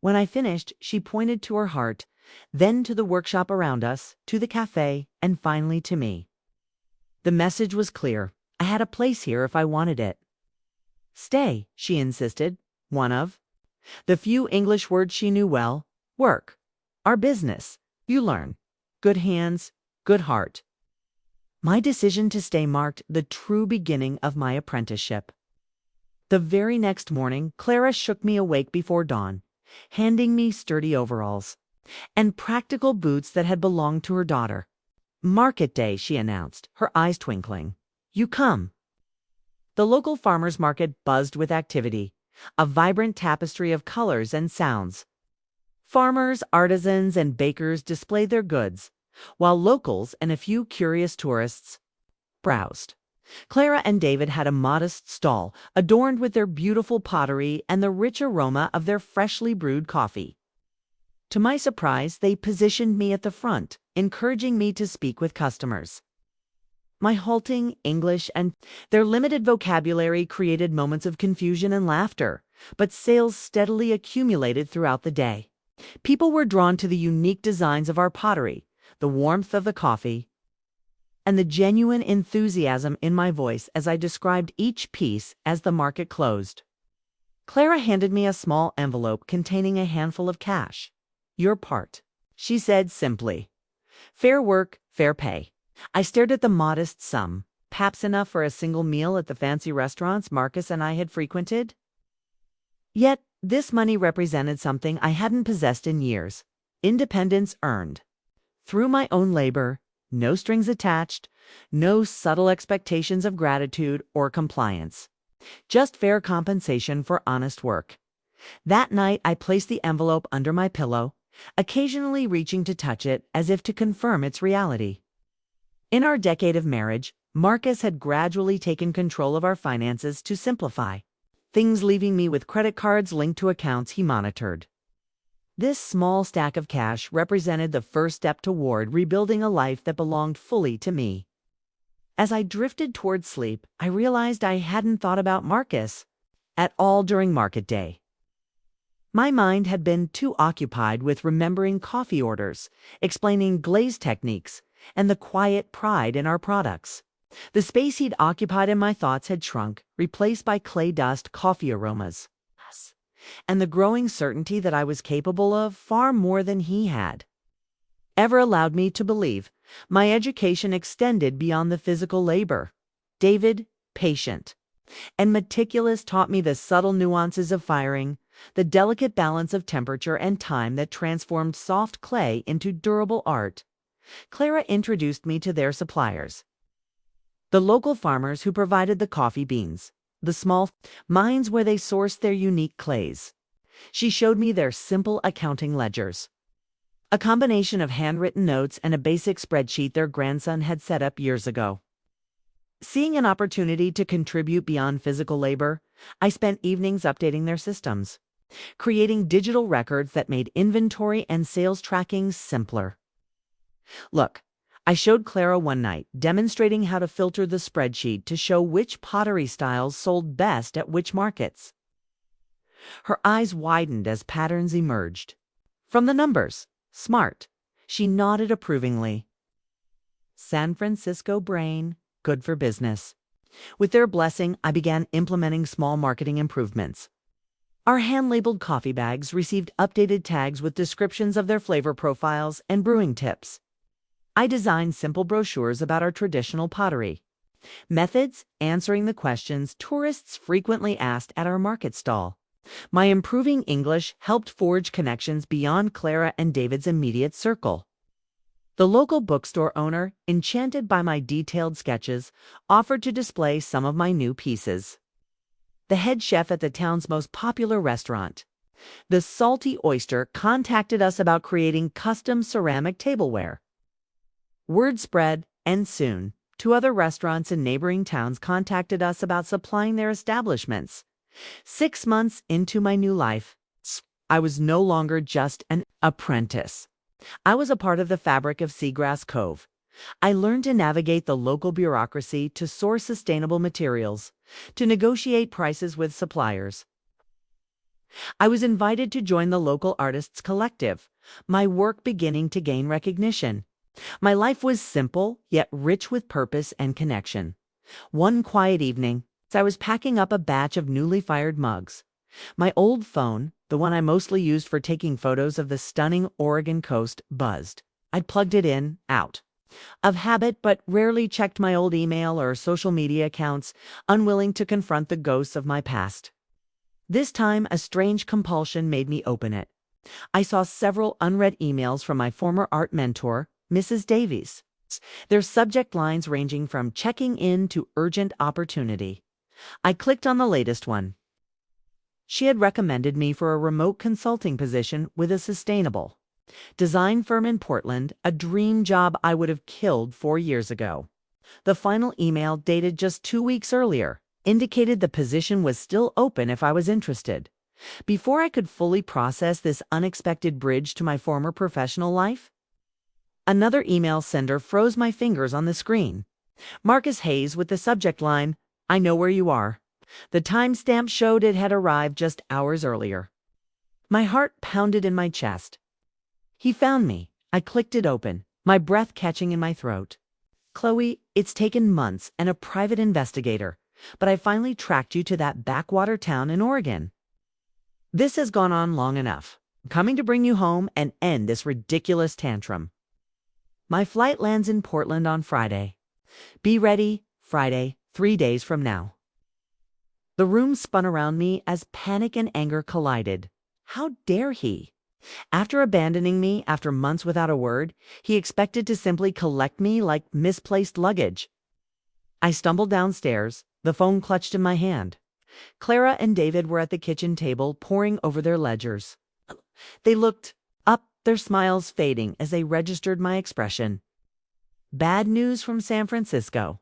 When I finished, she pointed to her heart, then to the workshop around us, to the cafe, and finally to me. The message was clear. I had a place here if I wanted it. Stay, she insisted. One of the few English words she knew well. Work. Our business. You learn. Good hands, good heart. My decision to stay marked the true beginning of my apprenticeship. The very next morning, Clara shook me awake before dawn, handing me sturdy overalls and practical boots that had belonged to her daughter. Market day, she announced, her eyes twinkling. You come. The local farmers' market buzzed with activity, a vibrant tapestry of colors and sounds. Farmers, artisans, and bakers displayed their goods, while locals and a few curious tourists browsed. Clara and David had a modest stall adorned with their beautiful pottery and the rich aroma of their freshly brewed coffee. To my surprise, they positioned me at the front, encouraging me to speak with customers. My halting English and their limited vocabulary created moments of confusion and laughter, but sales steadily accumulated throughout the day. People were drawn to the unique designs of our pottery, the warmth of the coffee, and the genuine enthusiasm in my voice as I described each piece as the market closed. Clara handed me a small envelope containing a handful of cash. Your part, she said simply. Fair work, fair pay. I stared at the modest sum, perhaps enough for a single meal at the fancy restaurants Marcus and I had frequented. Yet, this money represented something I hadn't possessed in years. Independence earned. Through my own labor, no strings attached, no subtle expectations of gratitude or compliance. Just fair compensation for honest work. That night, I placed the envelope under my pillow, occasionally reaching to touch it as if to confirm its reality. In our decade of marriage, Marcus had gradually taken control of our finances to simplify, things leaving me with credit cards linked to accounts he monitored. This small stack of cash represented the first step toward rebuilding a life that belonged fully to me. As I drifted toward sleep, I realized I hadn't thought about Marcus at all during market day. My mind had been too occupied with remembering coffee orders, explaining glaze techniques, and the quiet pride in our products. The space he'd occupied in my thoughts had shrunk, replaced by clay dust coffee aromas, and the growing certainty that I was capable of far more than he had ever allowed me to believe. My education extended beyond the physical labor. David, patient and meticulous, taught me the subtle nuances of firing, the delicate balance of temperature and time that transformed soft clay into durable art. Clara introduced me to their suppliers, the local farmers who provided the coffee beans, the small mines where they sourced their unique clays. She showed me their simple accounting ledgers, a combination of handwritten notes and a basic spreadsheet their grandson had set up years ago. Seeing an opportunity to contribute beyond physical labor, I spent evenings updating their systems, creating digital records that made inventory and sales tracking simpler. Look, I showed Clara one night, demonstrating how to filter the spreadsheet to show which pottery styles sold best at which markets. Her eyes widened as patterns emerged. From the numbers, smart, she nodded approvingly. San Francisco brain, good for business. With their blessing, I began implementing small marketing improvements. Our hand-labeled coffee bags received updated tags with descriptions of their flavor profiles and brewing tips. I designed simple brochures about our traditional pottery, Methods: answering the questions tourists frequently asked at our market stall. My improving English helped forge connections beyond Clara and David's immediate circle. The local bookstore owner, enchanted by my detailed sketches, offered to display some of my new pieces. The head chef at the town's most popular restaurant, the Salty Oyster, contacted us about creating custom ceramic tableware. Word spread, and soon, two other restaurants in neighboring towns contacted us about supplying their establishments. 6 months into my new life, I was no longer just an apprentice. I was a part of the fabric of Seagrass Cove. I learned to navigate the local bureaucracy, to source sustainable materials, to negotiate prices with suppliers. I was invited to join the local artists collective, my work beginning to gain recognition. My life was simple, yet rich with purpose and connection. One quiet evening, as I was packing up a batch of newly fired mugs, my old phone, the one I mostly used for taking photos of the stunning Oregon coast, buzzed. I'd plugged it in, out of habit, but rarely checked my old email or social media accounts, unwilling to confront the ghosts of my past. This time, a strange compulsion made me open it. I saw several unread emails from my former art mentor, Mrs. Davies. Their subject lines ranging from checking in to urgent opportunity. I clicked on the latest one. She had recommended me for a remote consulting position with a sustainable design firm in Portland, a dream job I would have killed 4 years ago. The final email, dated just 2 weeks earlier, indicated the position was still open if I was interested. Before I could fully process this unexpected bridge to my former professional life, another email sender froze my fingers on the screen. Marcus Hayes, with the subject line, "I know where you are." The timestamp showed it had arrived just hours earlier. My heart pounded in my chest. He found me. I clicked it open, my breath catching in my throat. "Chloe, it's taken months and a private investigator, but I finally tracked you to that backwater town in Oregon. This has gone on long enough. I'm coming to bring you home and end this ridiculous tantrum. My flight lands in Portland on Friday. Be ready, Friday, 3 days from now." The room spun around me as panic and anger collided. How dare he? After abandoning me after months without a word, he expected to simply collect me like misplaced luggage. I stumbled downstairs, the phone clutched in my hand. Clara and David were at the kitchen table, poring over their ledgers. They looked up, their smiles fading as they registered my expression. "Bad news from San Francisco?"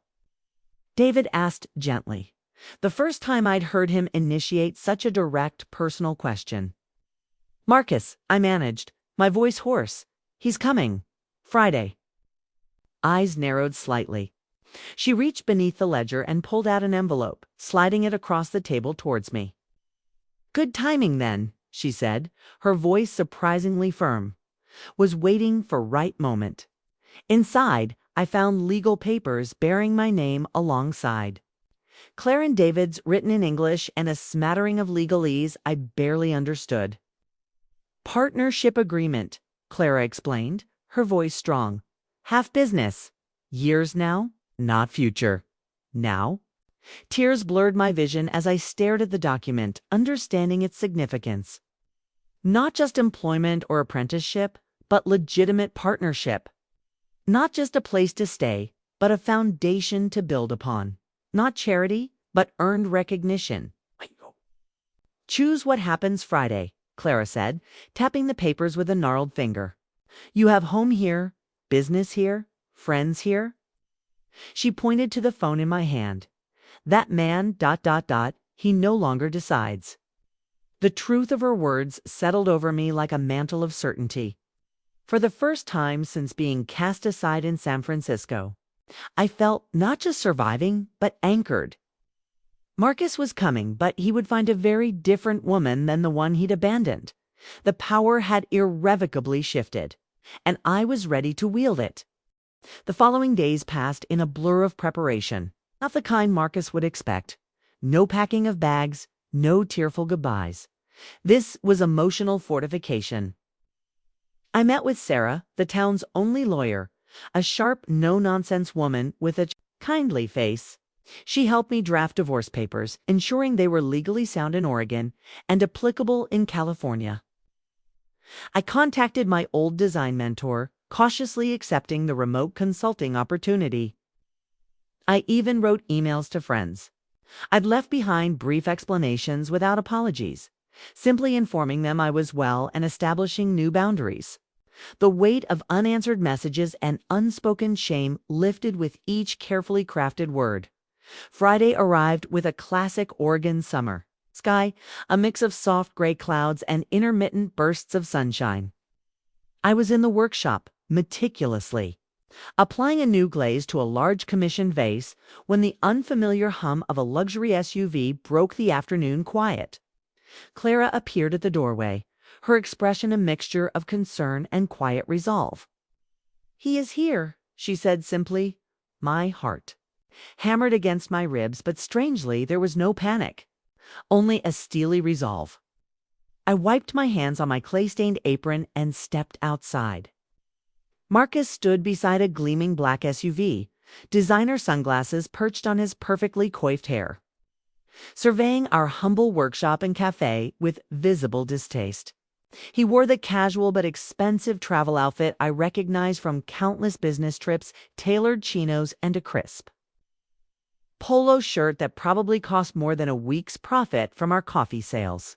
David asked gently, the first time I'd heard him initiate such a direct, personal question. "Marcus," I managed, my voice hoarse. "He's coming. Friday." Eyes narrowed slightly. She reached beneath the ledger and pulled out an envelope, sliding it across the table towards me. "Good timing, then," she said, her voice surprisingly firm. "Was waiting for right moment." Inside, I found legal papers bearing my name alongside. Claire and David's written in English and a smattering of legalese I barely understood. "Partnership agreement," Clara explained, her voice strong. "Half business. Years now, not future. Now." Tears blurred my vision as I stared at the document, understanding its significance. Not just employment or apprenticeship, but legitimate partnership. Not just a place to stay, but a foundation to build upon. Not charity, but earned recognition. "Choose what happens Friday," Clara said, tapping the papers with a gnarled finger. "You have home here, business here, friends here." She pointed to the phone in my hand. "That man, ... he no longer decides." The truth of her words settled over me like a mantle of certainty. For the first time since being cast aside in San Francisco, I felt not just surviving, but anchored. Marcus was coming, but he would find a very different woman than the one he'd abandoned. The power had irrevocably shifted, and I was ready to wield it. The following days passed in a blur of preparation, not the kind Marcus would expect. No packing of bags, no tearful goodbyes. This was emotional fortification. I met with Sarah, the town's only lawyer, a sharp, no-nonsense woman with a kindly face. She helped me draft divorce papers, ensuring they were legally sound in Oregon and applicable in California. I contacted my old design mentor, cautiously accepting the remote consulting opportunity. I even wrote emails to friends. I'd left behind brief explanations without apologies, simply informing them I was well and establishing new boundaries. The weight of unanswered messages and unspoken shame lifted with each carefully crafted word. Friday arrived with a classic Oregon summer sky, a mix of soft gray clouds and intermittent bursts of sunshine. I was in the workshop, meticulously applying a new glaze to a large commissioned vase when the unfamiliar hum of a luxury SUV broke the afternoon quiet. Clara appeared at the doorway, her expression a mixture of concern and quiet resolve. "He is here," she said simply. My heart hammered against my ribs, but strangely there was no panic, only a steely resolve. I wiped my hands on my clay-stained apron and stepped outside. Marcus stood beside a gleaming black SUV, designer sunglasses perched on his perfectly coiffed hair, surveying our humble workshop and cafe with visible distaste. He wore the casual but expensive travel outfit I recognized from countless business trips, tailored chinos, and a crisp polo shirt that probably cost more than a week's profit from our coffee sales.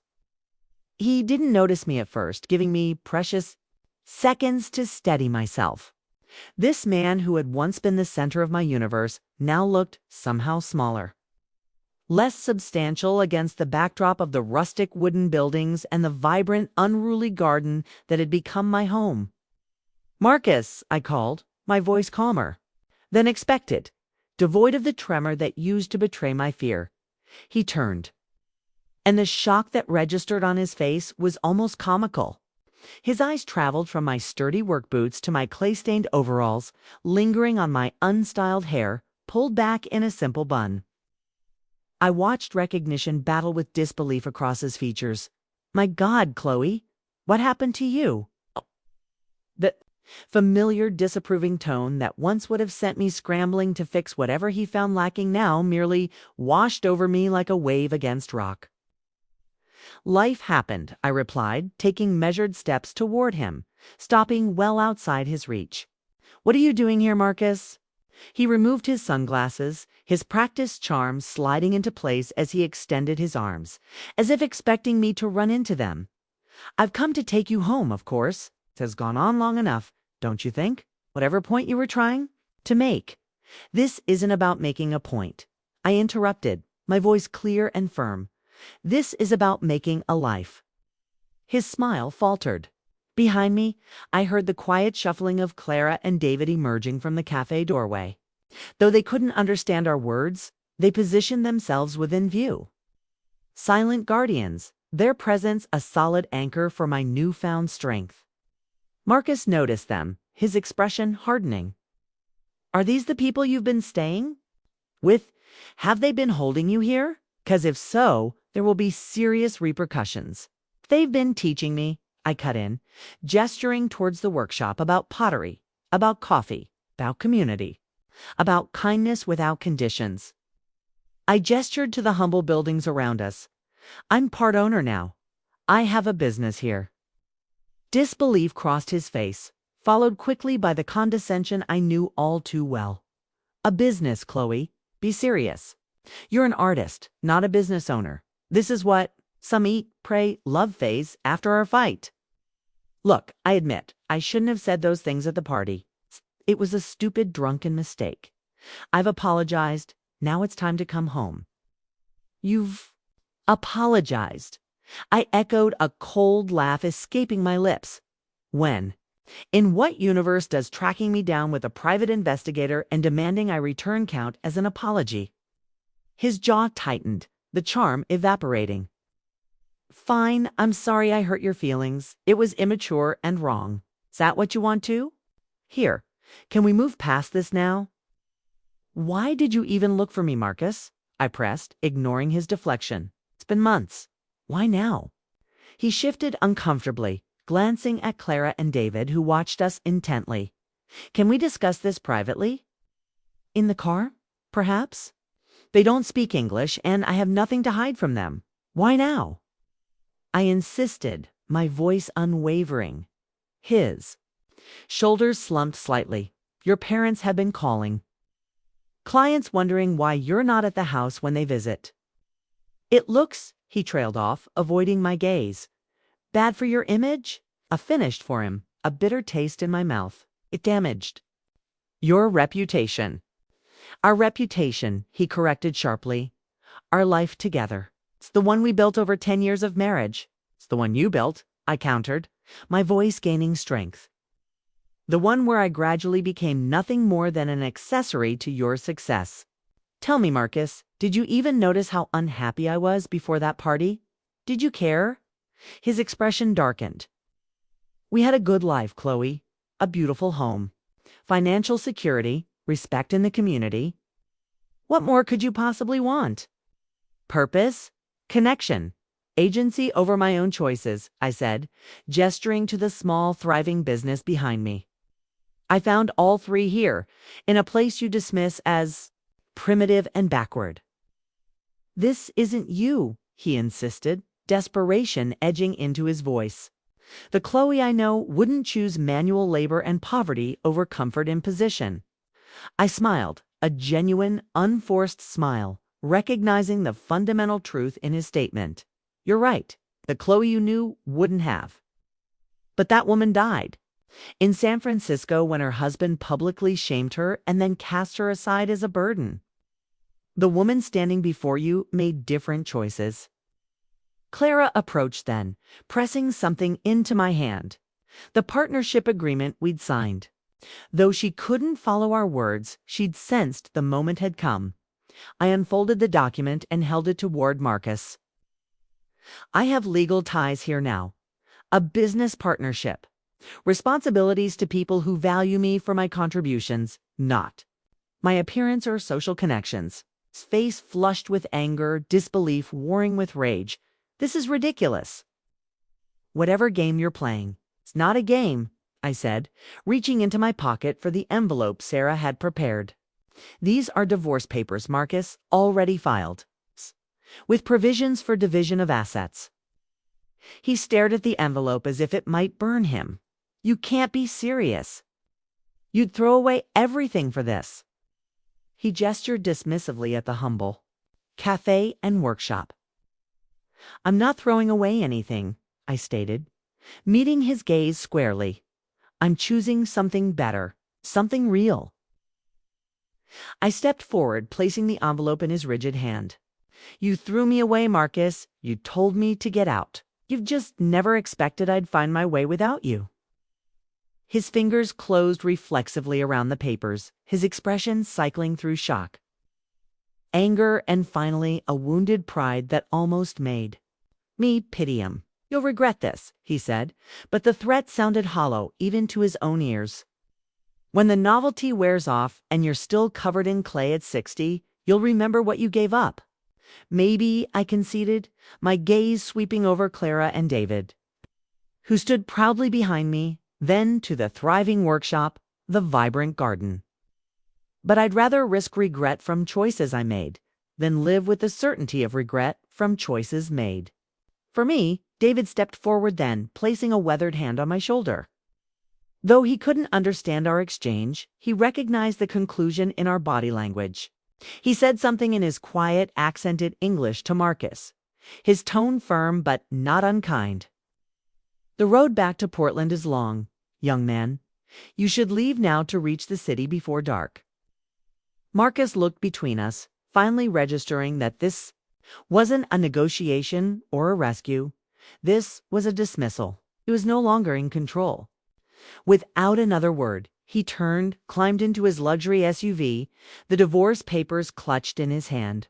He didn't notice me at first, giving me precious seconds to steady myself. This man who had once been the center of my universe now looked somehow smaller, less substantial against the backdrop of the rustic wooden buildings and the vibrant, unruly garden that had become my home. "Marcus," I called, my voice calmer than expected, devoid of the tremor that used to betray my fear. He turned, and the shock that registered on his face was almost comical. His eyes traveled from my sturdy work boots to my clay-stained overalls, lingering on my unstyled hair, pulled back in a simple bun. I watched recognition battle with disbelief across his features. "My God, Chloe, what happened to you?" The familiar, disapproving tone that once would have sent me scrambling to fix whatever he found lacking now merely washed over me like a wave against rock. "Life happened," I replied, taking measured steps toward him, stopping well outside his reach. "What are you doing here, Marcus?" He removed his sunglasses, his practiced charm sliding into place as he extended his arms, as if expecting me to run into them. "I've come to take you home, of course. It has gone on long enough, don't you think? Whatever point you were trying to make." "This isn't about making a point," I interrupted, my voice clear and firm. "This is about making a life." His smile faltered. Behind me, I heard the quiet shuffling of Clara and David emerging from the cafe doorway. Though they couldn't understand our words, they positioned themselves within view. Silent guardians, their presence a solid anchor for my newfound strength. Marcus noticed them, his expression hardening. "Are these the people you've been staying with? Have they been holding you here? 'Cause if so, there will be serious repercussions." "They've been teaching me," I cut in, gesturing towards the workshop, "about pottery, about coffee, about community, about kindness without conditions." I gestured to the humble buildings around us. "I'm part owner now. I have a business here." Disbelief crossed his face, followed quickly by the condescension I knew all too well. "A business, Chloe. Be serious. You're an artist, not a business owner. This is what some eat, pray, love phase after our fight." Look, I admit, I shouldn't have said those things at the party. It was a stupid, drunken mistake. I've apologized. Now it's time to come home. "You've apologized?" I echoed, a cold laugh escaping my lips. "When? In what universe does tracking me down with a private investigator and demanding I return count as an apology?" His jaw tightened, the charm evaporating. "Fine, I'm sorry I hurt your feelings. It was immature and wrong. Is that what you want to? Here, can we move past this now?" "Why did you even look for me, Marcus?" I pressed, ignoring his deflection. "It's been months. Why now?" He shifted uncomfortably, glancing at Clara and David, who watched us intently. "Can we discuss this privately?" "In the car?" perhaps? They don't speak English, and I have nothing to hide from them. Why now? I insisted, my voice unwavering. His shoulders slumped slightly. Your parents have been calling. Clients wondering why you're not at the house when they visit. It looks, he trailed off, avoiding my gaze. Bad for your image? A finished for him, a bitter taste in my mouth. It damaged your reputation. Our reputation, he corrected sharply. Our life together. It's the one we built over 10 years of marriage. It's the one you built, I countered, my voice gaining strength. The one where I gradually became nothing more than an accessory to your success. Tell me, Marcus, did you even notice how unhappy I was before that party? Did you care? His expression darkened. We had a good life, Chloe. A beautiful home. Financial security, respect in the community. What more could you possibly want? Purpose, connection, agency over my own choices, I said, gesturing to the small, thriving business behind me. I found all three here, in a place you dismiss as primitive and backward. This isn't you, he insisted, desperation edging into his voice. The Chloe I know wouldn't choose manual labor and poverty over comfort and position. I smiled, a genuine, unforced smile, recognizing the fundamental truth in his statement. You're right, the Chloe you knew wouldn't have. But that woman died. In San Francisco when her husband publicly shamed her and then cast her aside as a burden. The woman standing before you made different choices. Clara approached then, pressing something into my hand. The partnership agreement we'd signed. Though she couldn't follow our words, she'd sensed the moment had come. I unfolded the document and held it toward Marcus. I have legal ties here now. A business partnership. Responsibilities to people who value me for my contributions, not my appearance or social connections. His face flushed with anger, disbelief warring with rage. This is ridiculous. Whatever game you're playing, it's not a game, I said, reaching into my pocket for the envelope Sarah had prepared. These are divorce papers, Marcus, already filed, with provisions for division of assets. He stared at the envelope as if it might burn him. You can't be serious. You'd throw away everything for this. He gestured dismissively at the humble cafe and workshop. I'm not throwing away anything, I stated, meeting his gaze squarely. I'm choosing something better, something real. I stepped forward, placing the envelope in his rigid hand. You threw me away, Marcus. You told me to get out. You've just never expected I'd find my way without you. His fingers closed reflexively around the papers, his expression cycling through shock. Anger and finally a wounded pride that almost made me pity him. You'll regret this, he said, but the threat sounded hollow even to his own ears. When the novelty wears off and you're still covered in clay at 60, you'll remember what you gave up. Maybe, I conceded, my gaze sweeping over Clara and David, who stood proudly behind me, then to the thriving workshop, the vibrant garden. But I'd rather risk regret from choices I made than live with the certainty of regret from choices made. For me, David stepped forward then, placing a weathered hand on my shoulder. Though he couldn't understand our exchange, he recognized the conclusion in our body language. He said something in his quiet, accented English to Marcus, his tone firm but not unkind. The road back to Portland is long, young man. You should leave now to reach the city before dark. Marcus looked between us, finally registering that this wasn't a negotiation or a rescue. This was a dismissal. He was no longer in control. Without another word, he turned, climbed into his luxury SUV, the divorce papers clutched in his hand.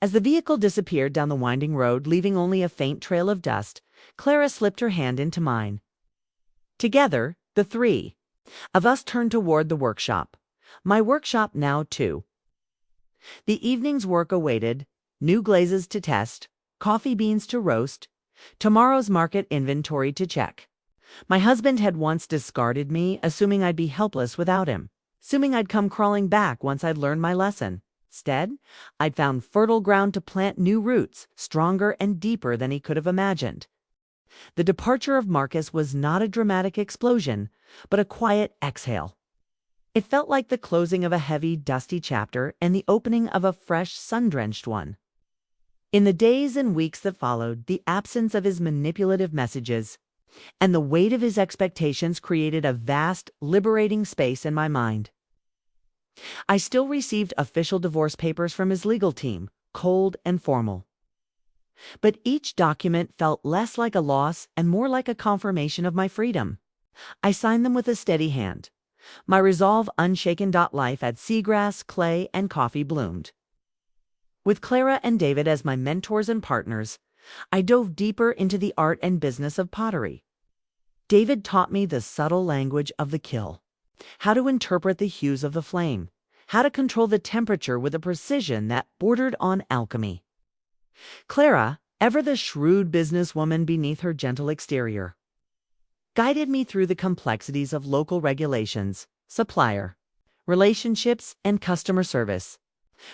As the vehicle disappeared down the winding road, leaving only a faint trail of dust, Clara slipped her hand into mine. Together, the three of us turned toward the workshop. My workshop now, too. The evening's work awaited, new glazes to test, coffee beans to roast, tomorrow's market inventory to check. My husband had once discarded me, assuming I'd be helpless without him. assuming I'd come crawling back once I'd learned my lesson. Instead, I'd found fertile ground to plant new roots, stronger and deeper than he could have imagined. The departure of Marcus was not a dramatic explosion, but a quiet exhale. It felt like the closing of a heavy, dusty chapter and the opening of a fresh, sun-drenched one. In the days and weeks that followed, the absence of his manipulative messages and the weight of his expectations created a vast, liberating space in my mind. I still received official divorce papers from his legal team, cold and formal. But each document felt less like a loss and more like a confirmation of my freedom. I signed them with a steady hand. My resolve unshaken. Life at Seagrass, Clay, and Coffee bloomed. With Clara and David as my mentors and partners, I dove deeper into the art and business of pottery. David taught me the subtle language of the kiln, how to interpret the hues of the flame, how to control the temperature with a precision that bordered on alchemy. Clara, ever the shrewd businesswoman beneath her gentle exterior, guided me through the complexities of local regulations, supplier relationships, and customer service.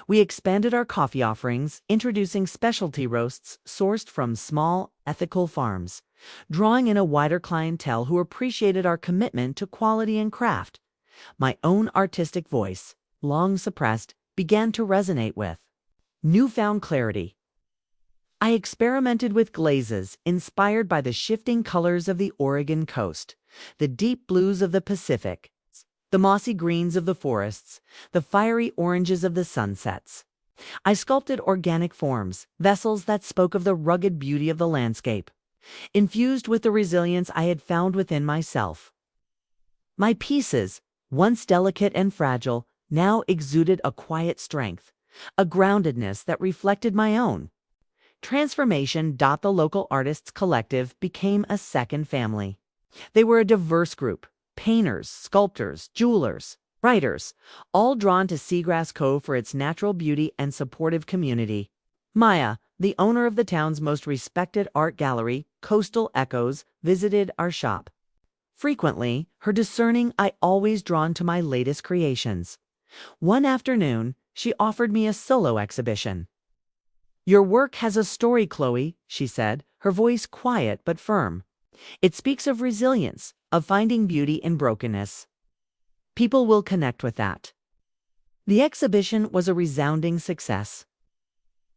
We expanded our coffee offerings, introducing specialty roasts sourced from small, ethical farms, drawing in a wider clientele who appreciated our commitment to quality and craft. My own artistic voice, long suppressed, began to resonate with newfound clarity. I experimented with glazes inspired by the shifting colors of the Oregon coast, the deep blues of the Pacific, the mossy greens of the forests, the fiery oranges of the sunsets. I sculpted organic forms, vessels that spoke of the rugged beauty of the landscape, infused with the resilience I had found within myself. My pieces, once delicate and fragile, now exuded a quiet strength, a groundedness that reflected my own. Transformation. The local artists collective became a second family. They were a diverse group: painters, sculptors, jewelers, writers, all drawn to Seagrass Cove for its natural beauty and supportive community. Maya, the owner of the town's most respected art gallery, Coastal Echoes, visited our shop. Frequently, her discerning eye always drawn to my latest creations. One afternoon, she offered me a solo exhibition. "Your work has a story, Chloe," she said, her voice quiet but firm. "It speaks of resilience, of finding beauty in brokenness. People will connect with that." The exhibition was a resounding success.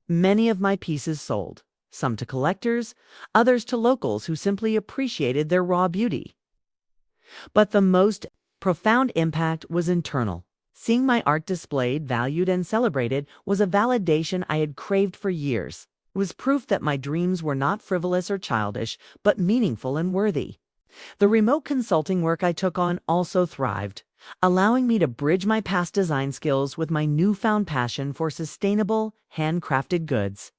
Many of my pieces sold, some to collectors, others to locals who simply appreciated their raw beauty. But the most profound impact was internal. Seeing my art displayed, valued, and celebrated was a validation I had craved for years. It was proof that my dreams were not frivolous or childish, but meaningful and worthy. The remote consulting work I took on also thrived, allowing me to bridge my past design skills with my newfound passion for sustainable, handcrafted goods.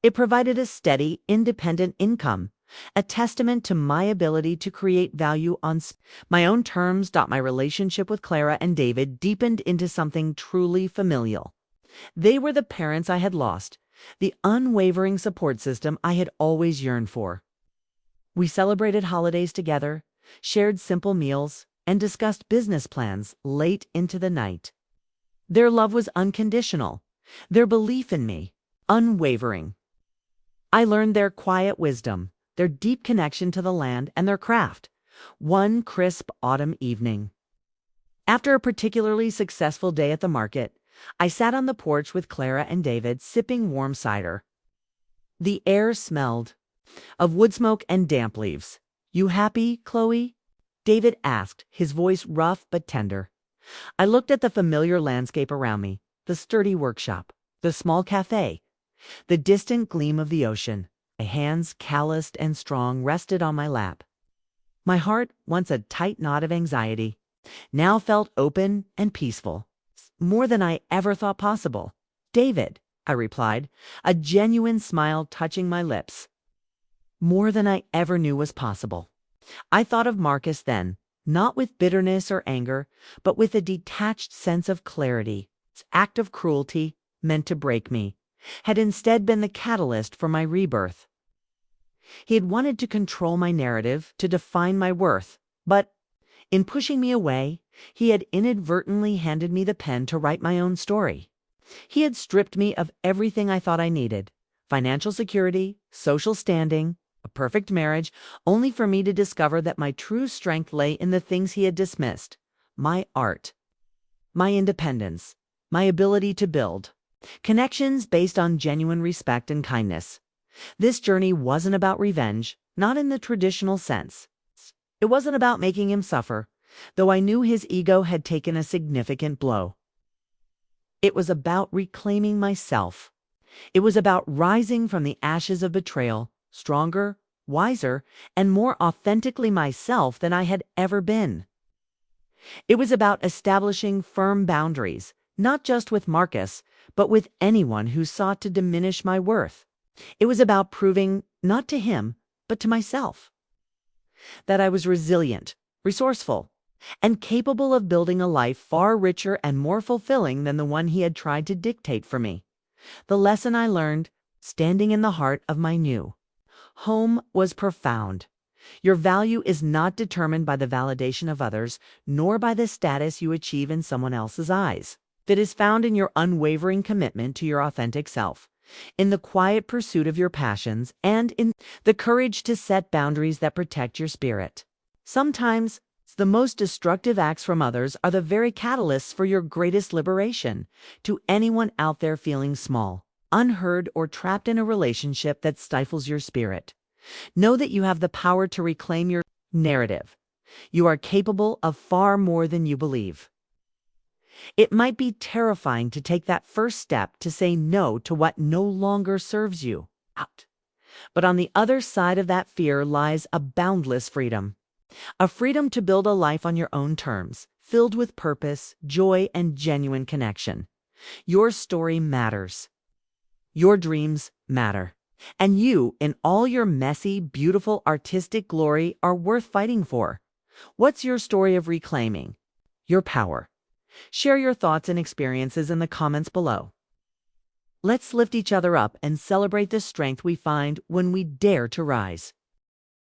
It provided a steady, independent income, a testament to my ability to create value on my own terms. My relationship with Clara and David deepened into something truly familial. They were the parents I had lost, the unwavering support system I had always yearned for. We celebrated holidays together, shared simple meals, and discussed business plans late into the night. Their love was unconditional, their belief in me unwavering. I learned their quiet wisdom, their deep connection to the land and their craft, one crisp autumn evening. After a particularly successful day at the market, I sat on the porch with Clara and David sipping warm cider. The air smelled of wood smoke and damp leaves. "You happy, Chloe?" David asked, his voice rough but tender. I looked at the familiar landscape around me, the sturdy workshop, the small cafe, the distant gleam of the ocean. My hands, calloused and strong, rested on my lap. My heart, once a tight knot of anxiety, now felt open and peaceful, more than I ever thought possible. "David," I replied, a genuine smile touching my lips. More than I ever knew was possible. I thought of Marcus then, not with bitterness or anger, but with a detached sense of clarity. Its act of cruelty, meant to break me, had instead been the catalyst for my rebirth. He had wanted to control my narrative, to define my worth, but In pushing me away, he had inadvertently handed me the pen to write my own story. He had stripped me of everything I thought I needed: financial security, social standing, a perfect marriage, only for me to discover that my true strength lay in the things he had dismissed: my art, my independence, my ability to build connections based on genuine respect and kindness. This journey wasn't about revenge, not in the traditional sense. It wasn't about making him suffer, though I knew his ego had taken a significant blow. It was about reclaiming myself. It was about rising from the ashes of betrayal, stronger, wiser, and more authentically myself than I had ever been. It was about establishing firm boundaries, not just with Marcus, but with anyone who sought to diminish my worth. It was about proving, not to him, but to myself, that I was resilient, resourceful, and capable of building a life far richer and more fulfilling than the one he had tried to dictate for me. The lesson I learned, standing in the heart of my new home, was profound. Your value is not determined by the validation of others, nor by the status you achieve in someone else's eyes. It is found in your unwavering commitment to your authentic self, in the quiet pursuit of your passions, and in the courage to set boundaries that protect your spirit. Sometimes, the most destructive acts from others are the very catalysts for your greatest liberation. To anyone out there feeling small, unheard, or trapped in a relationship that stifles your spirit, know that you have the power to reclaim your narrative. You are capable of far more than you believe. It might be terrifying to take that first step to say no to what no longer serves you. But on the other side of that fear lies a boundless freedom. A freedom to build a life on your own terms, filled with purpose, joy, and genuine connection. Your story matters. Your dreams matter. And you, in all your messy, beautiful, artistic glory, are worth fighting for. What's your story of reclaiming your power? Share your thoughts and experiences in the comments below. Let's lift each other up and celebrate the strength we find when we dare to rise.